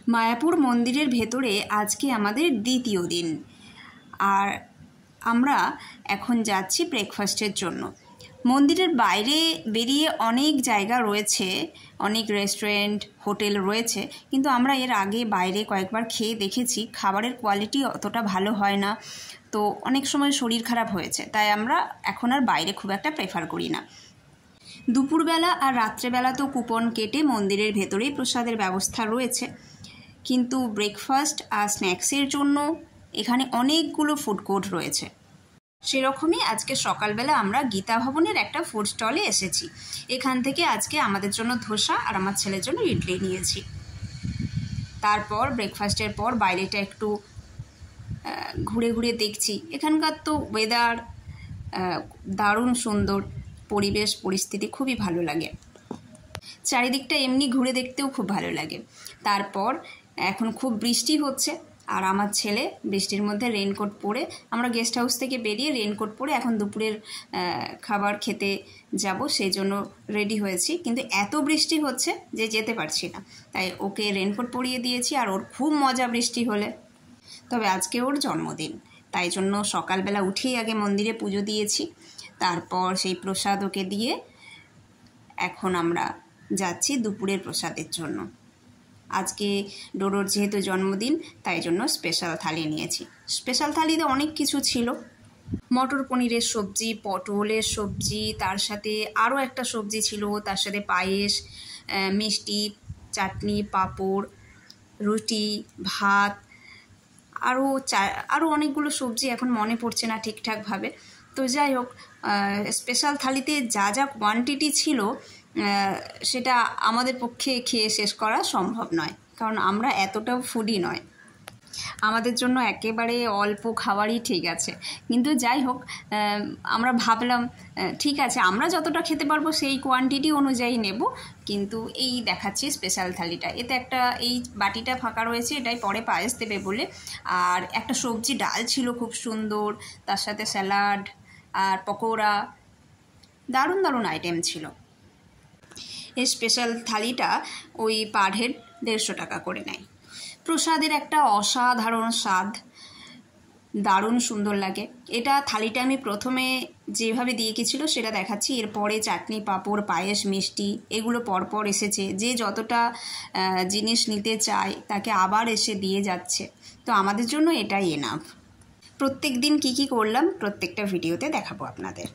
মায়াপুর মন্দিরের ভেতরে আজকে আমাদের দ্বিতীয় দিন, আর আমরা এখন যাচ্ছি ব্রেকফাস্টের জন্য। মন্দিরের বাইরে বেরিয়ে অনেক জায়গা রয়েছে, অনেক রেস্টুরেন্ট হোটেল রয়েছে, কিন্তু আমরা এর আগে বাইরে কয়েকবার খেয়ে দেখেছি, খাবারের কোয়ালিটি অতটা ভালো হয় না, তো অনেক সময় শরীর খারাপ হয়েছে, তাই আমরা এখন আর বাইরে খুব একটা প্রেফার করি না। দুপুরবেলা আর রাত্রেবেলা তো কুপন কেটে মন্দিরের ভেতরেই প্রসাদের ব্যবস্থা রয়েছে, কিন্তু ব্রেকফাস্ট আর স্ন্যাক্সের জন্য এখানে অনেকগুলো ফুড কোর্ট রয়েছে। সেরকমই আজকে সকালবেলা আমরা গীতা ভবনের একটা ফুড স্টলে এসেছি। এখান থেকে আজকে আমাদের জন্য ধোসা আর আমার ছেলের জন্য ইডলি নিয়েছি। তারপর ব্রেকফাস্টের পর বাইরেটা একটু ঘুরে ঘুরে দেখছি। এখানকার তো ওয়েদার দারুণ সুন্দর, পরিবেশ পরিস্থিতি খুবই ভালো লাগে, চারিদিকটা এমনি ঘুরে দেখতেও খুব ভালো লাগে। তারপর এখন খুব বৃষ্টি হচ্ছে, আর আমার ছেলে বৃষ্টির মধ্যে রেইনকোট পরে, আমরা গেস্ট হাউস থেকে বেরিয়ে রেইনকোট পরে এখন দুপুরের খাবার খেতে যাব, সেই জন্য রেডি হয়েছি, কিন্তু এত বৃষ্টি হচ্ছে যে যেতে পারছি না, তাই ওকে রেইনকোট পরিয়ে দিয়েছি। আর ওর খুব মজা বৃষ্টি হলে। তবে আজকে ওর জন্মদিন, তাই জন্য সকালবেলা উঠেই আগে মন্দিরে পুজো দিয়েছি, তারপর সেই প্রসাদ ওকে দিয়ে এখন আমরা যাচ্ছি দুপুরের প্রসাদের জন্য। আজকে ডোডোর যেহেতু জন্মদিন, তাই জন্য স্পেশাল থালি নিয়েছি। স্পেশাল থালিতে অনেক কিছু ছিল, মটর পনিরের সবজি, পটলের সবজি, তার সাথে আরও একটা সবজি ছিল, তার সাথে পায়েস, মিষ্টি, চাটনি, পাঁপড়, রুটি, ভাত, আরও অনেকগুলো সবজি এখন মনে পড়ছে না ঠিকঠাকভাবে। তো যাই হোক, স্পেশাল থালিতে যা যা কোয়ান্টিটি ছিল সেটা আমাদের পক্ষে খেয়ে শেষ করা সম্ভব নয়, কারণ আমরা এতটাও ফুডি নয়, আমাদের জন্য একেবারে অল্প খাবারই ঠিক আছে। কিন্তু যাই হোক, আমরা ভাবলাম ঠিক আছে, আমরা যতটা খেতে পারবো সেই কোয়ান্টিটি অনুযায়ী নেব। কিন্তু এই দেখাচ্ছি স্পেশাল থালিটা, এতে একটা এই বাটিটা ফাঁকা রয়েছে, এটাই পরে পায়েস দেবে বলে। আর একটা সবজি ডাল ছিল খুব সুন্দর, তার সাথে স্যালাড আর পকোড়া, দারুণ দারুণ আইটেম ছিল। এই স্পেশাল থালিটা ওই পার হেড 150 টাকা করে নেয়। প্রসাদের একটা অসাধারণ স্বাদ, দারুণ সুন্দর লাগে। এটা থালিটা আমি প্রথমে যেভাবে দিয়ে গেছিলো সেটা দেখাচ্ছি, এরপরে চাটনি, পাঁপড়, পায়েস, মিষ্টি এগুলো পরপর এসেছে। যে যতটা জিনিস নিতে চায় তাকে আবার এসে দিয়ে যাচ্ছে, তো আমাদের জন্য এটাই এনাফ। প্রত্যেক দিন কী কী করলাম প্রত্যেকটা ভিডিওতে দেখাবো আপনাদের।